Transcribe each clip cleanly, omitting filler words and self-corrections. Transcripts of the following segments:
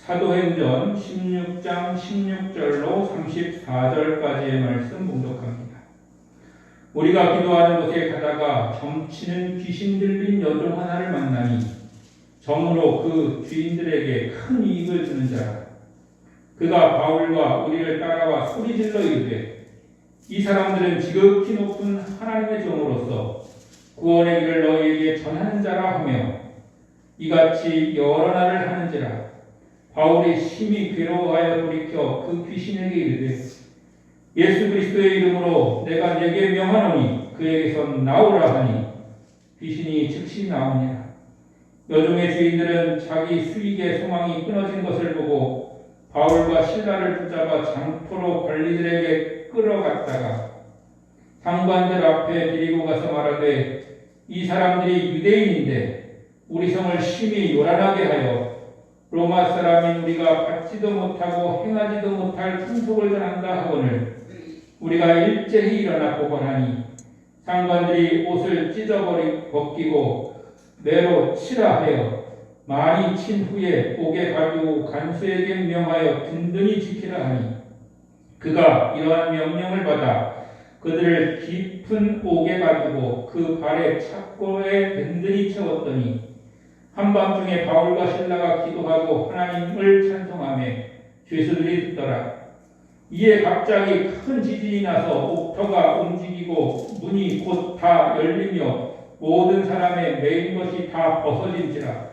사도행전 16장 16절로 34절까지의 말씀 봉독합니다. 우리가 기도하는 곳에 가다가 점치는 귀신 들린 여종 하나를 만나니 점으로 그 주인들에게 큰 이익을 주는 자라. 그가 바울과 우리를 따라와 소리질러 이르되 이 사람들은 지극히 높은 하나님의 종으로서 구원의 길을 너희에게 전하는 자라 하며 이같이 여러 날을 하는지라. 바울이 심히 괴로워하여 돌이켜 그 귀신에게 이르되 예수 그리스도의 이름으로 내가 네게 명하노니 그에게서 나오라 하니 귀신이 즉시 나오니라. 여종의 주인들은 자기 수익의 소망이 끊어진 것을 보고 바울과 실라를 붙잡아 장포로 관리들에게 끌어갔다가 상관들 앞에 데리고 가서 말하되 이 사람들이 유대인인데 우리 성을 심히 요란하게 하여 로마 사람인 우리가 받지도 못하고 행하지도 못할 풍속을 전한다 하거늘 우리가 일제히 일어나 보건하니 상관들이 옷을 벗기고 매로 치라 하여 많이 친 후에 옥에 가두고 간수에게 명하여 든든히 지키라 하니 그가 이러한 명령을 받아 그들을 깊은 옥에 가두고 그 발에 착고에 든든히 채웠더니 한밤중에 바울과 실라가 기도하고 하나님을 찬송하며 죄수들이 듣더라. 이에 갑자기 큰 지진이 나서 옥터가 움직이고 문이 곧 다 열리며 모든 사람의 매인 것이 다 벗어진지라.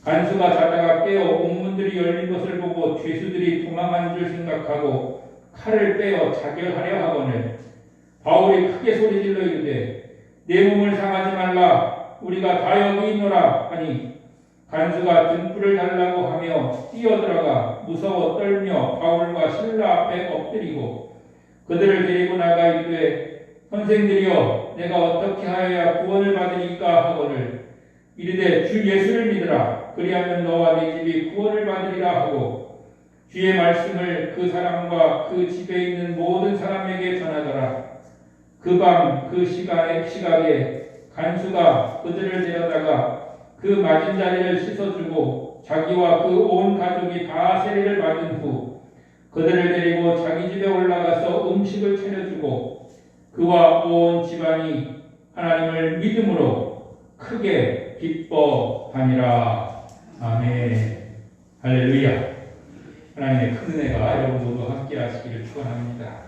간수가 자다가 깨어 옥문들이 열린 것을 보고 죄수들이 도망한 줄 생각하고 칼을 빼어 자결하려 하거늘 바울이 크게 소리질러 이르되 내 몸을 상하지 말라 우리가 다 여기 있노라 하니 간수가 등불을 달라고 하며 뛰어들어가 무서워 떨며 바울과 실라 앞에 엎드리고 그들을 데리고 나가 이르되 선생들이여 내가 어떻게 하여야 구원을 받으리까 하거늘 이르되 주 예수를 믿으라 그리하면 너와 네 집이 구원을 받으리라 하고 주의 말씀을 그 사람과 그 집에 있는 모든 사람에게 전하더라. 그 밤 그 시각에 간수가 그들을 데려다가 그 맞은 자리를 씻어주고 자기와 그 온 가족이 다 세례를 받은 후 그들을 데리고 자기 집에 올라가서 음식을 차려주고 그와 온 집안이 하나님을 믿음으로 크게 기뻐하니라. 아멘. 할렐루야. 하나님의 큰 은혜가 여러분 모두 함께 하시기를 축원합니다.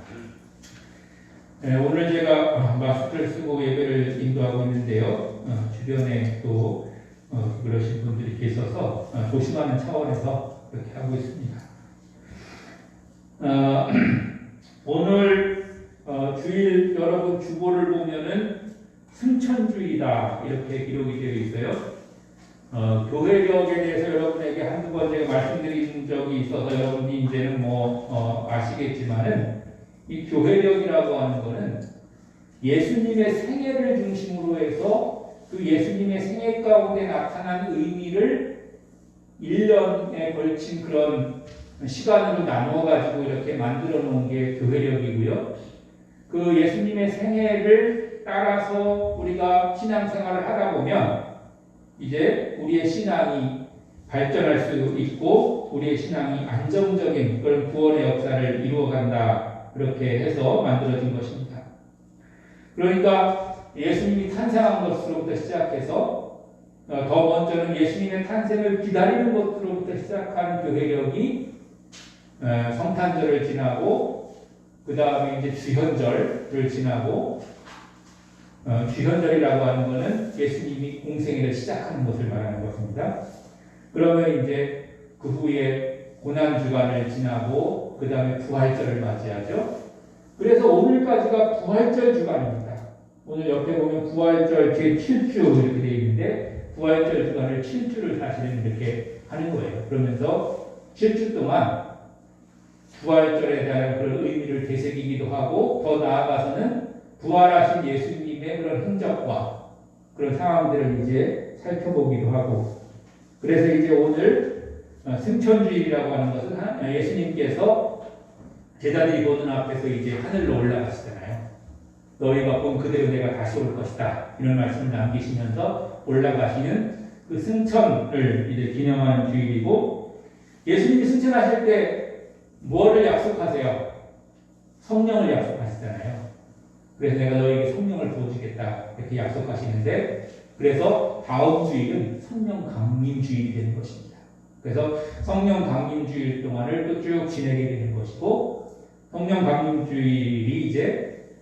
오늘 제가 마스크를 쓰고 예배를 인도하고 있는데요. 주변에 또 그러신 분들이 계셔서 조심하는 차원에서 그렇게 하고 있습니다. 오늘 주일 여러분 주보를 보면은 승천주의다 이렇게 기록이 되어 있어요. 교회력에 대해서 여러분에게 한두 번 제가 말씀드린 적이 있어서 여러분이 이제는 아시겠지만은 이 교회력이라고 하는 것은 예수님의 생애를 중심으로 해서 그 예수님의 생애 가운데 나타난 의미를 1년에 걸친 그런 시간으로 나누어 가지고 이렇게 만들어 놓은 게 교회력이고요. 그 예수님의 생애를 따라서 우리가 신앙생활을 하다 보면 이제 우리의 신앙이 발전할 수 있고 우리의 신앙이 안정적인 그런 구원의 역사를 이루어간다 그렇게 해서 만들어진 것입니다. 그러니까 예수님이 탄생한 것으로부터 시작해서 더 먼저는 예수님의 탄생을 기다리는 것으로부터 시작한 교회력이 성탄절을 지나고 그 다음에 이제 주현절을 지나고 주현절이라고 하는 것은 예수님이 공생애를 시작하는 것을 말하는 것입니다. 그러면 이제 그 후에 고난주간을 지나고 그 다음에 부활절을 맞이하죠. 그래서 오늘까지가 부활절 주간입니다. 오늘 옆에 보면 부활절 제7주 이렇게 되어 있는데 부활절 주간을 7주를 사실은 이렇게 하는 거예요. 그러면서 7주 동안 부활절에 대한 그런 의미를 되새기기도 하고 더 나아가서는 부활하신 예수님의 그런 흔적과 그런 상황들을 이제 살펴보기도 하고 그래서 이제 오늘 승천주일이라고 하는 것은 예수님께서 제자들이 보는 앞에서 이제 하늘로 올라가시잖아요. 너희가 본 그대로 내가 다시 올 것이다. 이런 말씀을 남기시면서 올라가시는 그 승천을 이제 기념하는 주일이고 예수님이 승천하실 때 뭐를 약속하세요? 성령을 약속하시잖아요. 그래서 내가 너에게 성령을 부어주겠다 이렇게 약속하시는데, 그래서 다음 주일은 성령 강림 주일이 되는 것입니다. 그래서 성령 강림 주일 동안을 또 쭉 지내게 되는 것이고, 성령 강림 주일이 이제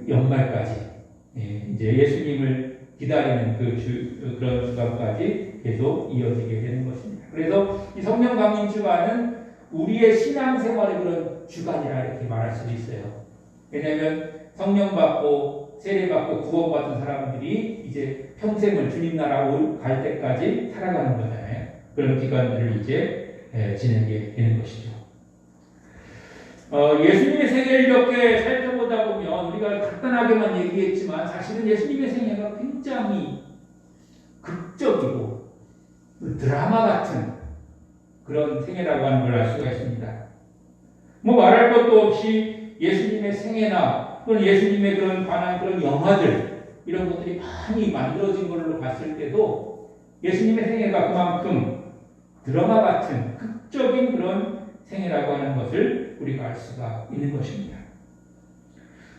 연말까지 이제 예수님을 기다리는 그런 주간까지 계속 이어지게 되는 것입니다. 그래서 이 성령 강림 주간은 우리의 신앙생활의 그런 주간이라 이렇게 말할 수도 있어요. 왜냐하면 성령 받고 세례 받고 구원받은 사람들이 이제 평생을 주님 나라 갈 때까지 살아가는 거잖아요. 그런 기간들을 이제 지내게 되는 것이죠. 예수님의 생애를 이렇게 살펴보다 보면 우리가 간단하게만 얘기했지만 사실은 예수님의 생애가 굉장히 극적이고 드라마 같은 그런 생애라고 하는 걸 알 수가 있습니다. 뭐 말할 것도 없이 예수님의 생애나 또는 예수님의 그런 관한 그런 영화들 이런 것들이 많이 만들어진 걸로 봤을 때도 예수님의 생애가 그만큼 드라마 같은 극적인 그런 생애라고 하는 것을 우리가 알 수가 있는 것입니다.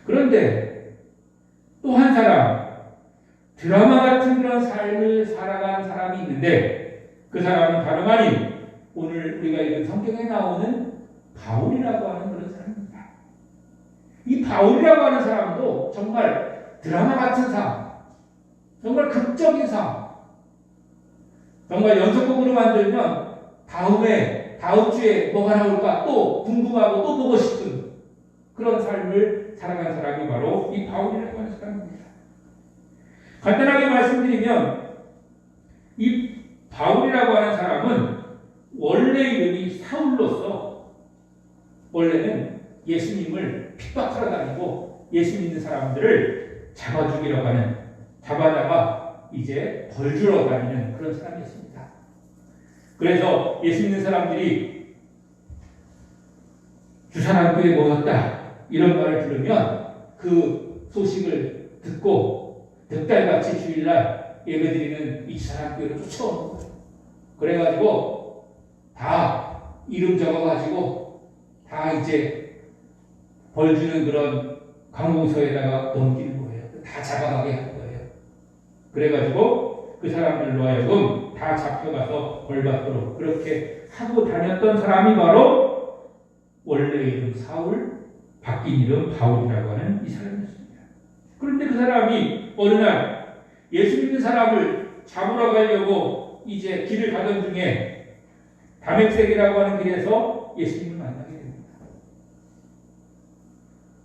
그런데 또 한 사람, 드라마 같은 그런 삶을 살아간 사람이 있는데 그 사람은 다름 아닌 오늘 우리가 읽은 성경에 나오는 바울이라고 하는 그런 사람입니다. 이 바울이라고 하는 사람도 정말 드라마 같은 삶, 정말 극적인 삶, 정말 연속곡으로 만들면 다음 주에 뭐가 나올까 또 궁금하고 또 보고 싶은 그런 삶을 살아간 사람이 바로 이 바울이라고 하는 사람입니다. 간단하게 말씀드리면 이 바울이라고 하는 사람은 원래 이름이 사울로서 원래는 예수님을 핍박하러 다니고 예수 믿는 사람들을 잡아 죽이려고 하는, 잡아다가 이제 벌 주러 다니는 그런 사람이었습니다. 그래서 예수 믿는 사람들이 주사랑교에 모였다 이런 말을 들으면 그 소식을 듣고 득달같이 주일날 예배드리는 이 주사랑교회로 쫓아오는 거예요. 그래가지고 다 이름 적어가지고 다 이제 벌 주는 그런 관공서에다가 넘기는 거예요. 다 잡아가게 하는 거예요. 그래가지고 그 사람들로 하여금 다 잡혀가서 벌받도록 그렇게 하고 다녔던 사람이 바로 원래 이름 사울, 바뀐 이름 바울이라고 하는 이 사람이었습니다. 그런데 그 사람이 어느 날 예수 믿는 사람을 잡으러 가려고 이제 길을 가던 중에 다메섹이라고 하는 길에서 예수님을 만나게 됩니다.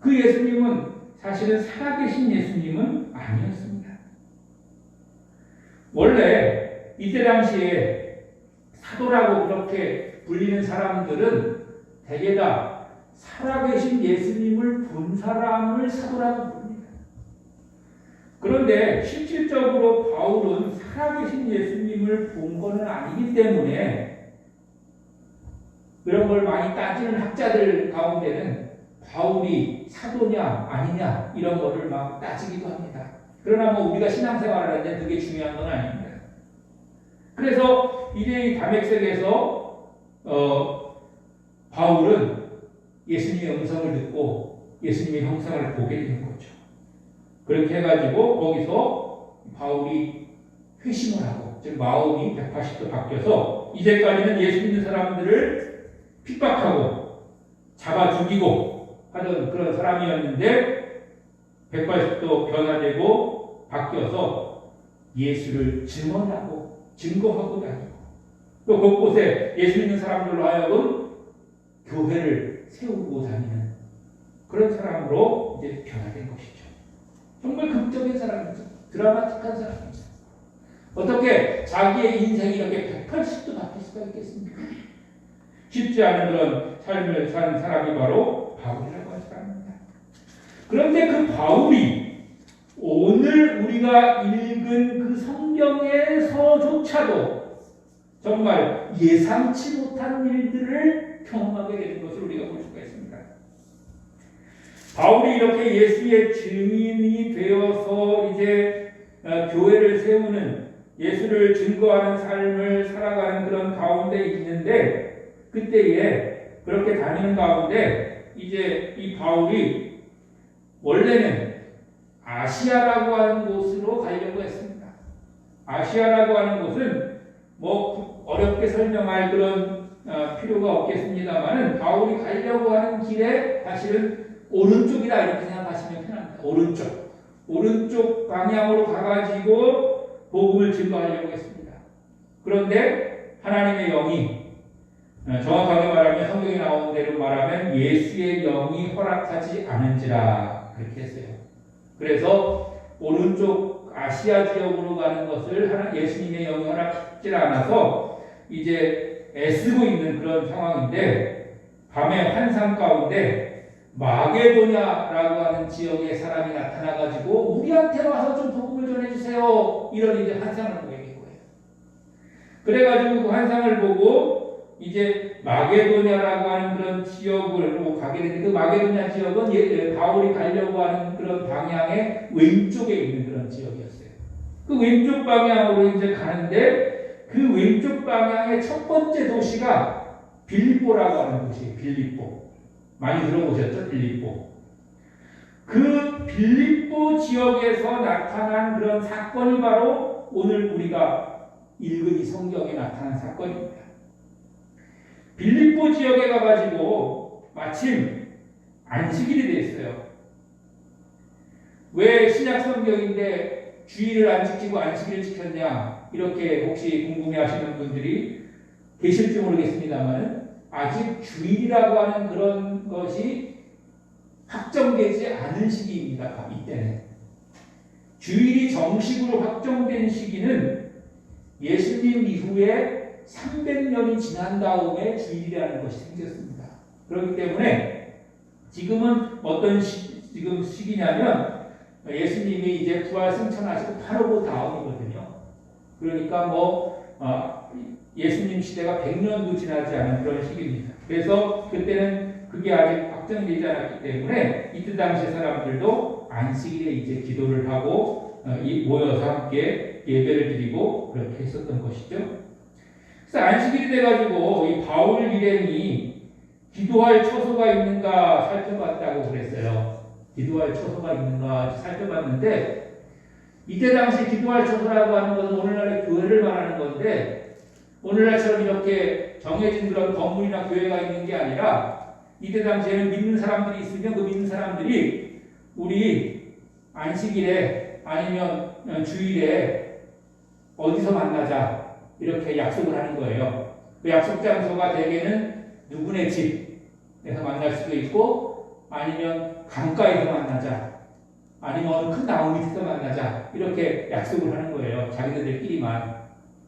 그 예수님은 사실은 살아계신 예수님은 아니었습니다. 원래 이때 당시에 사도라고 그렇게 불리는 사람들은 대개 다 살아계신 예수님을 본 사람을 사도라고 부릅니다. 그런데 실질적으로 바울은 살아계신 예수님을 본 것은 아니기 때문에 그런 걸 많이 따지는 학자들 가운데는 바울이 사도냐 아니냐 이런 거를 막 따지기도 합니다. 그러나 뭐 우리가 신앙생활을 하는데 그게 중요한 건 아닙니다. 그래서 이제 이 다메섹에서 바울은 예수님의 음성을 듣고 예수님의 형상을 보게 되는 거죠. 그렇게 해가지고 거기서 바울이 회심을 하고 즉 마음이 180도 바뀌어서 이제까지는 예수 믿는 사람들을 핍박하고 잡아 죽이고 하던 그런 사람이었는데 180도 변화되고 바뀌어서 예수를 증언하고 증거하고 다니고 또 곳곳에 예수 믿는 사람들로 하여금 교회를 세우고 다니는 그런 사람으로 이제 변화된 것이죠. 정말 극적인 사람이죠. 드라마틱한 사람이죠. 어떻게 자기의 인생이 이렇게 180도 바뀔 수가 있겠습니까? 쉽지 않은 그런 삶을 사는 사람이 바로 바울이라고 하는 사람입니다. 그런데 그 바울이 오늘 우리가 읽은 그 성경에서조차도 정말 예상치 못한 일들을 경험하게 되는 것을 우리가 볼 수가 있습니다. 바울이 이렇게 예수의 증인이 되어서 이제 교회를 세우는 예수를 증거하는 삶을 살아가는 그런 가운데 있는데 그때에 그렇게 다니는 가운데 이제 이 바울이 원래는 아시아라고 하는 곳으로 가려고 했습니다. 아시아라고 하는 곳은 뭐 어렵게 설명할 그런 필요가 없겠습니다만은 바울이 가려고 하는 길에 사실은 오른쪽이다 이렇게 생각하시면 편합니다. 오른쪽 방향으로 가가지고 복음을 증거하려고 했습니다. 그런데 하나님의 영이 정확하게 말하면 성경에 나오는 대로 말하면 예수의 영이 허락하지 않은지라 그렇게 했어요. 그래서 오른쪽 아시아 지역으로 가는 것을 예수님의 영이 허락하지 않아서 이제 애쓰고 있는 그런 상황인데 밤의 환상 가운데 마게도냐라고 하는 지역의 사람이 나타나가지고 우리한테 와서 좀 복음을 전해주세요. 이런 이제 환상을 보게 된 거예요. 그래가지고 그 환상을 보고 이제 마게도냐라고 하는 그런 지역으로 가게 되는데 그 마게도냐 지역은 바울이 가려고 하는 그런 방향의 왼쪽에 있는 그런 지역이었어요. 그 왼쪽 방향으로 이제 가는데 그 왼쪽 방향의 첫 번째 도시가 빌립보라고 하는 곳이에요. 빌립보. 많이 들어보셨죠? 빌립보. 그 빌립보 지역에서 나타난 그런 사건이 바로 오늘 우리가 읽은 이 성경에 나타난 사건입니다. 빌립보 지역에 가가지고 마침 안식일이 됐어요. 왜 신약 성경인데 주일을 안 지키고 안식일을 지켰냐? 이렇게 혹시 궁금해하시는 분들이 계실지 모르겠습니다만 아직 주일이라고 하는 그런 것이 확정되지 않은 시기입니다. 이때는. 주일이 정식으로 확정된 시기는 예수님 이후에 300년이 지난 다음에 주일이라는 것이 생겼습니다. 그렇기 때문에 지금은 어떤 지금 시기냐면 예수님이 이제 부활 승천하시고 바로 그 다음이거든요. 그러니까 예수님 시대가 100년도 지나지 않은 그런 시기입니다. 그래서 그때는 그게 아직 확정되지 않았기 때문에 이때 당시 사람들도 안식일에 이제 기도를 하고 모여서 함께 예배를 드리고 그렇게 했었던 것이죠. 그래서 안식일이 돼가지고 이 바울 일행이 기도할 처소가 있는가 살펴봤다고 그랬어요. 기도할 처소가 있는가 살펴봤는데 이때 당시 기도할 처소라고 하는 것은 오늘날의 교회를 말하는 건데 오늘날처럼 이렇게 정해진 그런 건물이나 교회가 있는 게 아니라 이때 당시에는 믿는 사람들이 있으면 그 믿는 사람들이 우리 안식일에 아니면 주일에 어디서 만나자 이렇게 약속을 하는 거예요. 그 약속 장소가 대개는 누구네 집에서 만날 수도 있고 아니면 강가에서 만나자 아니면 어느 큰 나무 밑에서 만나자 이렇게 약속을 하는 거예요. 자기들끼리만.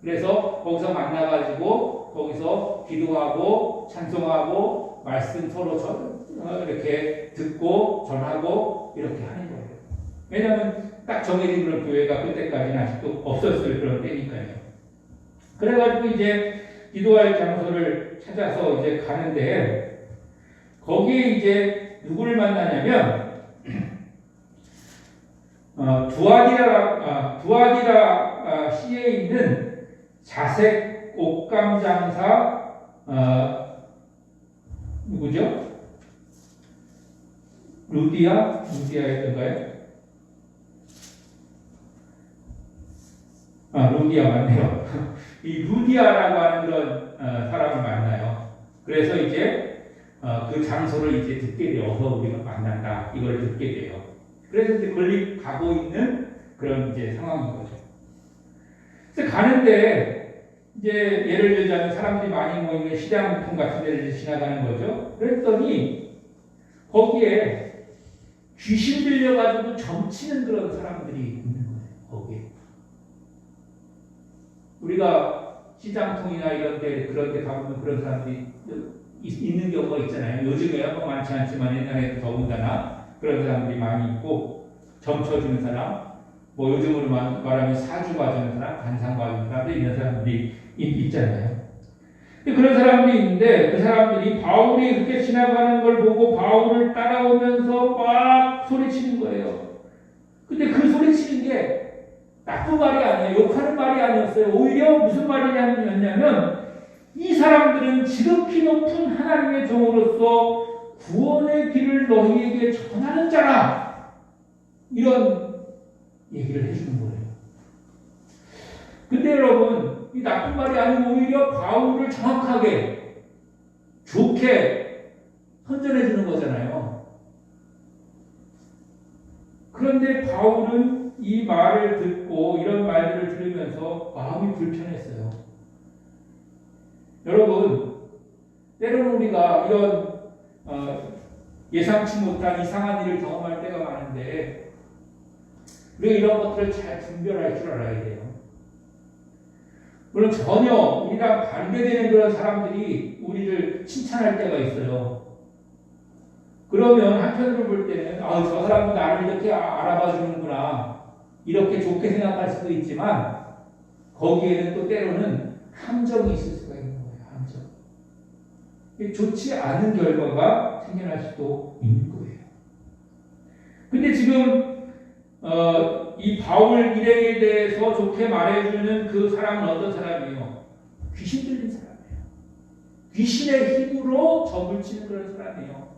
그래서 거기서 만나가지고 거기서 기도하고 찬송하고 말씀 서로 이렇게 듣고 전하고 이렇게 하는 거예요. 왜냐하면 딱 정해진 그런 교회가 그때까지는 아직도 없었을 그런 때니까요. 그래가지고 이제 기도할 장소를 찾아서 이제 가는데 거기에 이제 누구를 만나냐면 두아디라 시에 있는 자색 옷감 장사 누구죠? 루디아였던가요? 루디아 맞네요. 이 루디아라고 하는 그런 사람을 만나요. 그래서 이제 그 장소를 이제 듣게 돼요. 어서 우리가 만난다. 이걸 듣게 돼요. 그래서 이제 걸리 가고 있는 그런 이제 상황인 거죠. 그래서 가는데 이제 예를 들자면 사람들이 많이 모이는 시장통 같은 데를 지나가는 거죠. 그랬더니 거기에 귀신 들려가지고 점치는 그런 사람들이 있는 거예요. 거기에. 우리가 시장통이나 이런 데 그런 데 가보면 그런 사람들이 있는 경우가 있잖아요. 요즘에야 뭐 많지 않지만 옛날에는 더군다나 그런 사람들이 많이 있고 점쳐주는 사람 뭐 요즘으로 말하면 사주 봐주는 사람, 간상 봐주는 사람들 있는 사람들이 있잖아요. 그런 사람들이 있는데 그 사람들이 바울이 그렇게 지나가는 걸 보고 바울을 따라오면서 막 소리치는 거예요. 근데 그 소리치는 게 나쁜 말이 아니에요. 욕하는 말이 아니었어요. 오히려 무슨 말이냐면 이 사람들은 지극히 높은 하나님의 종으로서 구원의 길을 너희에게 전하는 자라. 이런 얘기를 해주는 거예요. 근데 여러분, 이 나쁜 말이 아니고 오히려 바울을 정확하게, 좋게 선전해 주는 거잖아요. 그런데 바울은 이 말을 듣고 이런 말들을 들으면서 마음이 불편했어요. 여러분, 때로는 우리가 이런 예상치 못한 이상한 일을 경험할 때가 많은데 우리가 이런 것들을 잘 분별할 줄 알아야 돼요. 물론 전혀 우리랑 반대되는 그런 사람들이 우리를 칭찬할 때가 있어요. 그러면 한편으로 볼 때는 저 사람도 나를 이렇게 알아봐 주는구나 이렇게 좋게 생각할 수도 있지만 거기에는 또 때로는 함정이 있을 수가 있는 거예요. 함정. 좋지 않은 결과가 생겨날 수도 있는 거예요. 근데 지금 이 바울 일행에 대해서 좋게 말해주는 그 사람은 어떤 사람이에요? 귀신 들린 사람이에요. 귀신의 힘으로 점을 치는 그런 사람이에요.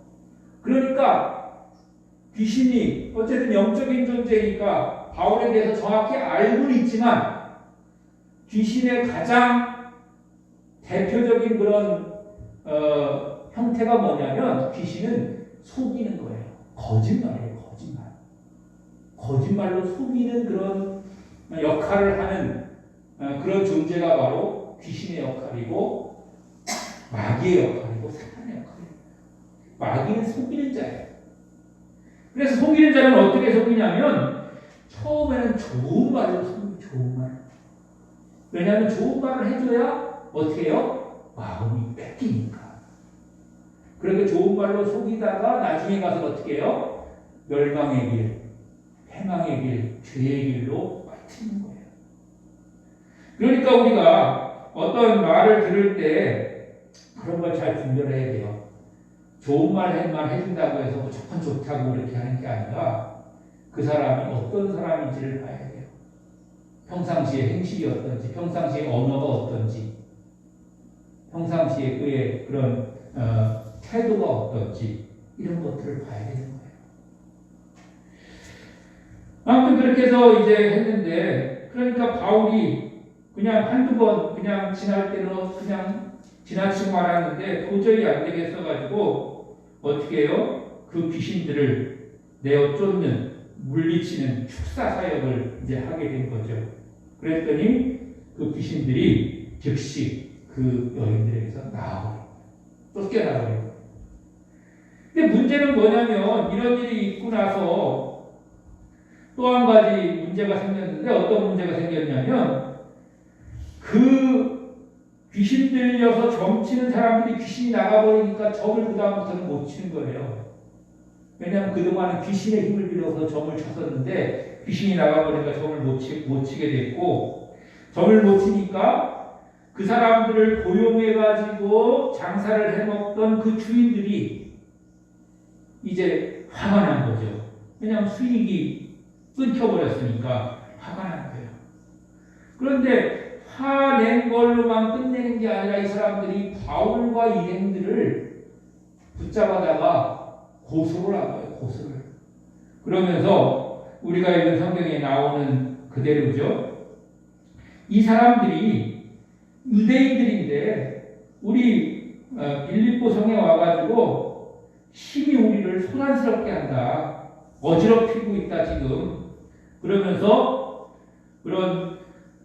그러니까 귀신이 어쨌든 영적인 존재니까 바울에 대해서 정확히 알고는 있지만 귀신의 가장 대표적인 그런 형태가 뭐냐면 귀신은 속이는 거예요. 거짓말이에요. 거짓말로 속이는 그런 역할을 하는 그런 존재가 바로 귀신의 역할이고 마귀의 역할이고 사탄의 역할이에요. 마귀는 속이는 자예요. 그래서 속이는 자는 어떻게 속이냐면 처음에는 좋은 말로 속이고 좋은 말. 왜냐하면 좋은 말을 해줘야 어떻게 해요? 마음이 뺏기니까. 그렇게 좋은 말로 속이다가 나중에 가서 어떻게 해요? 멸망의 길, 해망의 길, 죄의 길로 빠뜨리는 거예요. 그러니까 우리가 어떤 말을 들을 때 그런 걸 잘 분별해야 돼요. 좋은 말 해준다고 해서 무조건 좋다고 그렇게 하는 게 아니라 그 사람이 어떤 사람인지를 봐야 돼요. 평상시의 행실이 어떤지, 평상시의 언어가 어떤지, 평상시에 그의 그런 태도가 어떤지 이런 것들을 봐야 되는 거예요. 아무튼 그렇게 해서 이제 했는데 그러니까 바울이 그냥 한두 번 그냥 지날 때는 그냥 지나치고 말았는데 도저히 안 되겠어가지고 어떻게 해요? 그 귀신들을 내어 쫓는 물리치는 축사 사역을 이제 하게 된 거죠. 그랬더니 그 귀신들이 즉시 그 여인들에게서 나와요. 쫓겨나버려요. 근데 문제는 뭐냐면 이런 일이 있고 나서 또 한 가지 문제가 생겼는데 어떤 문제가 생겼냐면 그 귀신 들려서 점치는 사람들이 귀신이 나가버리니까 점을 그 다음부터는 못 치는 거예요. 왜냐하면 그동안은 귀신의 힘을 빌려서 점을 쳤었는데 귀신이 나가버리니까 점을 못 치게 됐고 점을 못 치니까 그 사람들을 고용해가지고 장사를 해먹던 그 주인들이 이제 화가 난 거죠. 왜냐하면 수익이 끊겨버렸으니까 화가 난 거예요. 그런데 화낸 걸로만 끝내는 게 아니라 이 사람들이 바울과 일행들을 붙잡아다가 고소를 한 거예요. 고소를. 그러면서 우리가 읽은 성경에 나오는 그대로죠. 이 사람들이 유대인들인데 우리 빌립보 성에 와가지고 심히 우리를 소란스럽게 한다. 어지럽히고 있다 지금. 그러면서 그런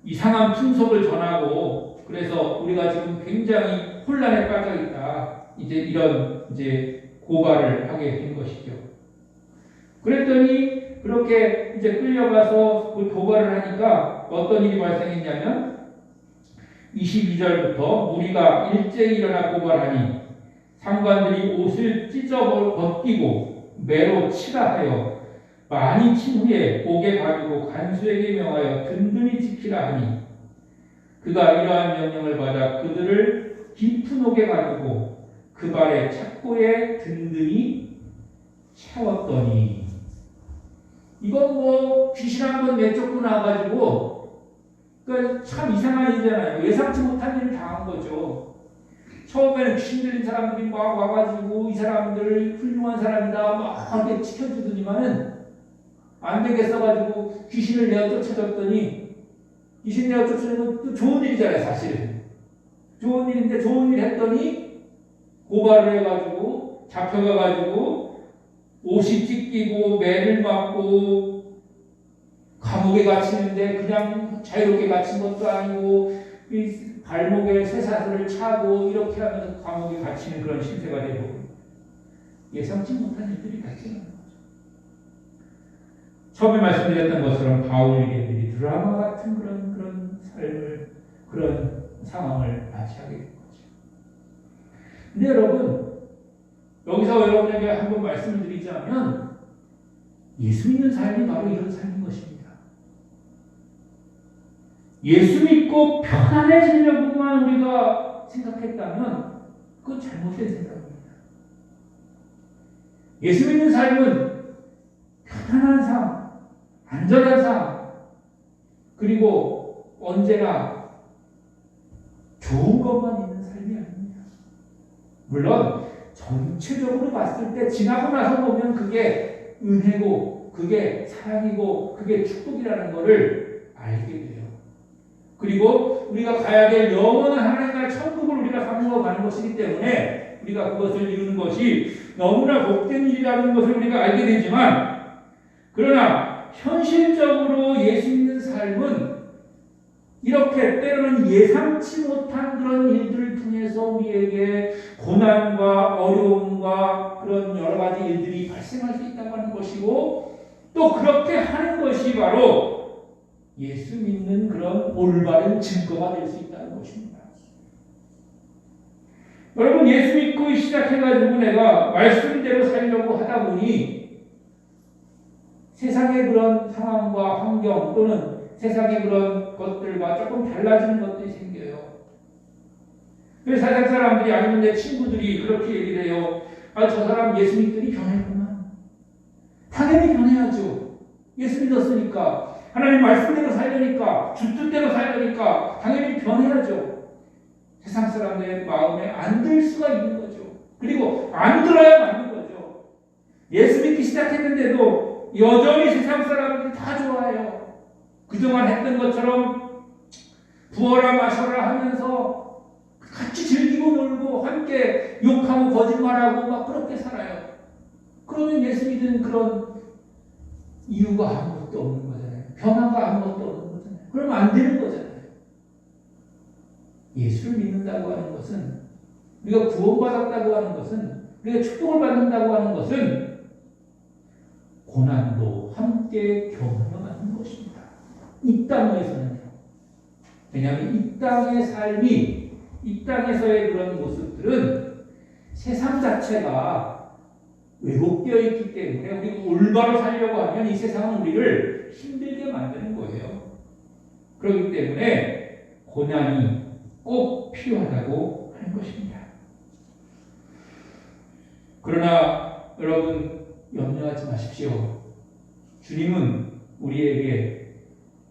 이상한 풍속을 전하고 그래서 우리가 지금 굉장히 혼란에 빠져 있다. 이제 이런 이제 고발을 하게 된 것이죠. 그랬더니 그렇게 이제 끌려가서 그 고발을 하니까 어떤 일이 발생했냐면 22절부터 무리가 일제히 일어나 고발하니 상관들이 옷을 찢어 벗기고 매로 치라 하여 많이 친 후에 옥에 가두고 간수에게 명하여 든든히 지키라 하니 그가 이러한 명령을 받아 그들을 깊은 옥에 가두고 그 발에 착고에 든든히 채웠더니 이건 뭐 귀신 한번 내쫓고 나가지고 그러니까 참 이상한 일이잖아요. 예상치 못한 일을 당한 거죠. 처음에는 귀신 들린 사람들이 막 와가지고 이 사람들 훌륭한 사람이다 막 이렇게 지켜주더니만은 안 되겠어가지고 귀신을 내어 쫓아줬더니 귀신 내어 쫓아주는 건 또 좋은 일이잖아요, 사실은. 좋은 일인데 좋은 일 했더니 고발을 해가지고 잡혀가가지고 옷이 찢기고 매를 맞고 감옥에 갇히는데 그냥 자유롭게 갇힌 것도 아니고 이 발목에 쇠사슬을 차고 이렇게 하면서 감옥에 갇히는 그런 신세가 되고 예상치 못한 일들이 발생하는 거죠. 처음에 말씀드렸던 것처럼 바울에게 드라마 같은 그런 삶을 그런 상황을 맞이하게 된 거죠. 근데 여러분 여기서 여러분에게 한번 말씀을 드리자면 예수 믿는 삶이 바로 이런 삶인 것입니다. 예수 믿고 편안해지려고만 우리가 생각했다면 그건 잘못된 생각입니다. 예수 믿는 삶은 편안한 삶, 안전한 삶, 그리고 언제나 좋은 것만 있는 삶이 아닙니다. 물론 전체적으로 봤을 때 지나고 나서 보면 그게 은혜고 그게 사랑이고 그게 축복이라는 것을 알게 돼요. 그리고 우리가 가야 될 영원한 하나님 나라 천국을 우리가 사모하고 가는 것이기 때문에 우리가 그것을 이루는 것이 너무나 복된 일이라는 것을 우리가 알게 되지만 그러나 현실적으로 예수 믿는 삶은 이렇게 때로는 예상치 못한 그런 일들을 통해서 우리에게 고난과 어려움과 그런 여러 가지 일들이 발생할 수 있다고 하는 것이고 또 그렇게 하는 것이 바로 예수 믿는 그런 올바른 증거가 될 수 있다는 것입니다. 여러분 예수 믿고 시작해가지고 내가 말씀대로 살려고 하다 보니 세상의 그런 상황과 환경 또는 세상의 그런 것들과 조금 달라지는 것들이 생겨요. 그래서 세상 사람들이 아니면 내 친구들이 그렇게 얘기를 해요. 아, 저 사람 예수 믿더니 변했구나. 당연히 변해야죠. 예수 믿었으니까. 하나님 말씀대로 살려니까, 주 뜻대로 살려니까 당연히 변해야죠. 세상 사람들의 마음에 안 들 수가 있는 거죠. 그리고 안 들어야 맞는 거죠. 예수 믿기 시작했는데도 여전히 세상 사람들이 다 좋아해요. 그동안 했던 것처럼 부어라 마셔라 하면서 같이 즐기고 놀고 함께 욕하고 거짓말하고 막 그렇게 살아요. 그러면 예수 믿는 그런 이유가 아무것도 없는 거잖아요. 변화가 아무것도 없는 거잖아요. 그러면 안 되는 거잖아요. 예수를 믿는다고 하는 것은 우리가 구원받았다고 하는 것은 우리가 축복을 받는다고 하는 것은 고난도 함께 경험하는 것입니다. 이 땅에서는요. 왜냐하면 이 땅의 삶이 이 땅에서의 그런 모습들은 세상 자체가 왜곡되어 있기 때문에 우리가 올바로 살려고 하면 이 세상은 우리를 힘들게 만드는 거예요. 그렇기 때문에 고난이 꼭 필요하다고 하는 것입니다. 그러나 여러분 염려하지 마십시오. 주님은 우리에게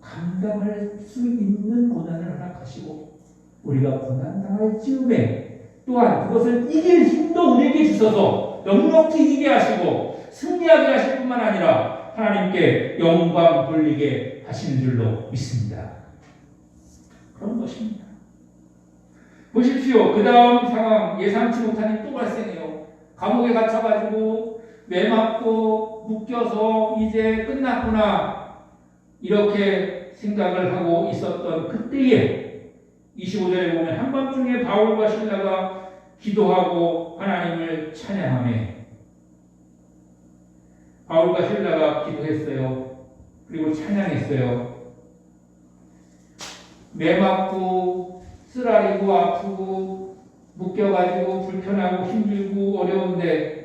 감당할 수 있는 고난을 허락하시고 우리가 고난당할 즈음에 또한 그것을 이길 힘도 우리에게 주셔서 넉넉히 이기게 하시고 승리하게 하실 뿐만 아니라 하나님께 영광 돌리게 하시는 줄로 믿습니다. 그런 것입니다. 보십시오. 그 다음 상황 예상치 못한 일이 또 발생해요. 감옥에 갇혀가지고 매 맞고 묶여서 이제 끝났구나 이렇게 생각을 하고 있었던 그때에 25절에 보면 한밤중에 바울과 실라가 기도하고 하나님을 찬양하며 바울과 실라가 기도했어요. 그리고 찬양했어요. 매 맞고 쓰라리고 아프고 묶여가지고 불편하고 힘들고 어려운데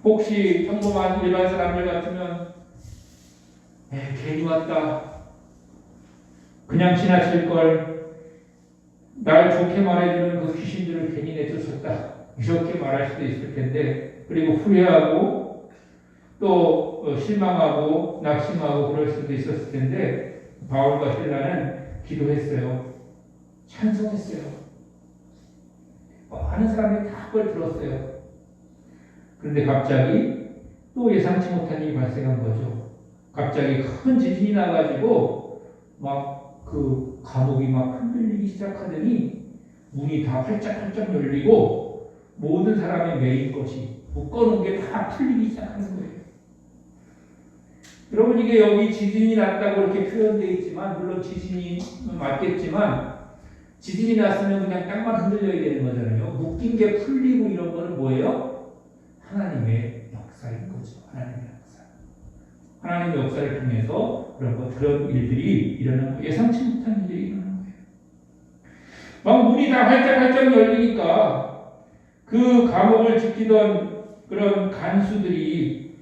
혹시 평범한 일반 사람들 같으면 괜히 왔다. 그냥 지나칠 걸. 날 좋게 말해주는 그 귀신들을 괜히 내쫓았다. 이렇게 말할 수도 있을 텐데 그리고 후회하고 또 실망하고 낙심하고 그럴 수도 있었을 텐데 바울과 실라는 기도했어요. 찬송했어요. 많은 사람들이 다 그걸 들었어요. 그런데 갑자기 또 예상치 못한 일이 발생한 거죠. 갑자기 큰 지진이 나가지고 막 그 감옥이 막 흔들리기 시작하더니 문이 다 활짝활짝 열리고 모든 사람의 매인 것이 묶어놓은 게 다 풀리기 시작하는 거예요. 여러분, 이게 여기 지진이 났다고 이렇게 표현되어 있지만, 물론 지진이 맞겠지만, 지진이 났으면 그냥 땅만 흔들려야 되는 거잖아요. 묶인 게 풀리고 이런 거는 뭐예요? 하나님의 역사인 거죠. 하나님의 역사. 하나님의 역사를 통해서 그런 일들이 일어나는 거예요. 예상치 못한 일들이 일어나는 거예요. 막 문이 다 활짝활짝 열리니까 그 감옥을 지키던 그런 간수들이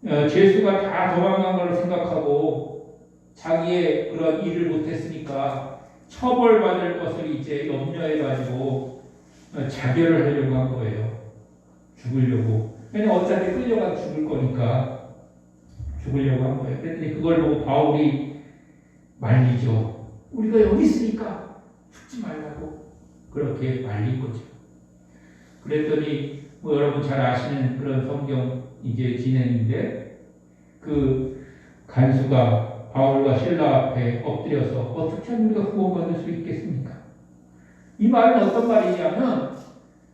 죄수가 다 도망간 걸 생각하고 자기의 그런 일을 못했으니까 처벌받을 것을 이제 염려해가지고 자결을 하려고 한 거예요. 죽으려고. 왜냐면 어차피 끌려가 죽을 거니까 죽으려고 한 거예요. 그랬더니 그걸 보고 바울이 말리죠. 우리가 여기 있으니까 죽지 말라고 그렇게 말린 거죠. 그랬더니 여러분 잘 아시는 그런 성경 이제 진행인데, 그 간수가 바울과 실라 앞에 엎드려서 어떻게 하면 우리가 구원받을 수 있겠습니까? 이 말은 어떤 말이냐면,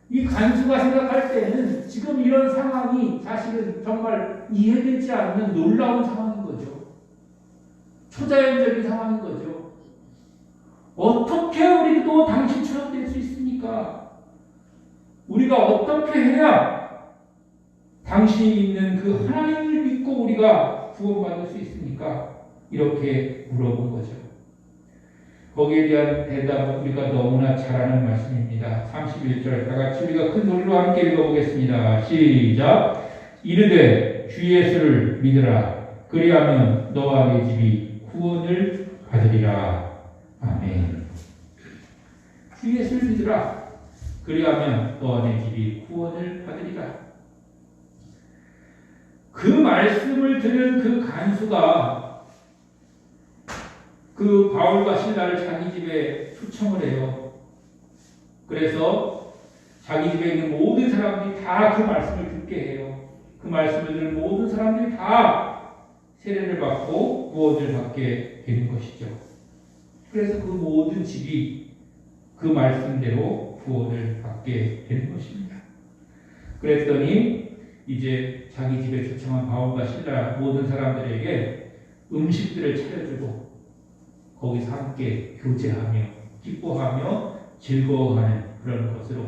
이 간수가 생각할 때는 지금 이런 상황이 사실은 정말 이해되지 않는 놀라운 상황인 거죠. 초자연적인 상황인 거죠. 어떻게 우리도 당신처럼 될 수 있습니까? 우리가 어떻게 해야 당신이 있는 그 하나님을 믿고 우리가 구원받을 수 있습니까? 이렇게 물어본 거죠. 거기에 대한 대답은 우리가 너무나 잘 아는 말씀입니다. 31절 다 같이 우리가 큰 소리로 함께 읽어보겠습니다. 시작. 이르되 주 예수를 믿으라. 그리하면 너와 네 집이 구원을 받으리라. 아멘. 주 예수를 믿으라. 그리하면 너와 네 집이 구원을 받으리라. 그 말씀을 들은 그 간수가 그 바울과 실라를 자기 집에 초청을 해요. 그래서 자기 집에 있는 모든 사람들이 다 그 말씀을 듣게 해요. 그 말씀을 들은 모든 사람들이 다 세례를 받고 구원을 받게 되는 것이죠. 그래서 그 모든 집이 그 말씀대로 구원을 받게 되는 것입니다. 그랬더니 이제 자기 집에 초청한 바울과 실라 모든 사람들에게 음식들을 차려주고 거기서 함께 교제하며 기뻐하며 즐거워하는 그런 것으로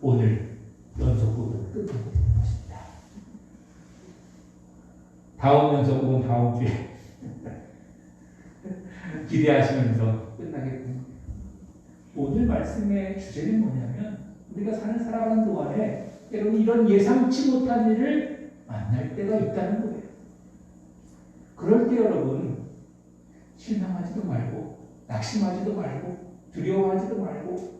오늘 연속극을 끝내게 되는 것입니다. 다음 연속극은 다음 주에 기대하시면서 끝나게 됩니다. 오늘 말씀의 주제는 뭐냐면, 우리가 살아가는 동안에 때로는 이런 예상치 못한 일을 만날 때가 있다는 거예요. 그럴 때 여러분, 실망하지도 말고 낙심하지도 말고 두려워하지도 말고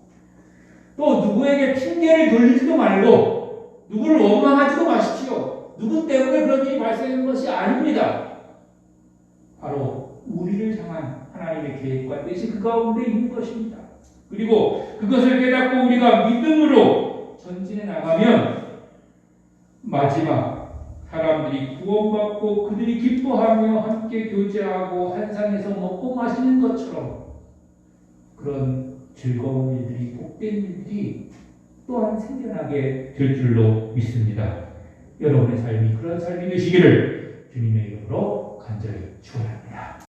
또 누구에게 핑계를 돌리지도 말고 누구를 원망하지도 마십시오. 누구 때문에 그런 일이 발생하는 것이 아닙니다. 바로 우리를 향한 하나님의 계획과 뜻이 그 가운데 있는 것입니다. 그리고 그것을 깨닫고 우리가 믿음으로 전진해 나가면 마지막 사람들이 구원받고 그들이 기뻐하며 함께 교제하고 한상에서 먹고 마시는 것처럼 그런 즐거운 일들이, 복된 일들이 또한 생겨나게 될 줄로 믿습니다. 여러분의 삶이 그런 삶이 되시기를 주님의 이름으로 간절히 축원합니다.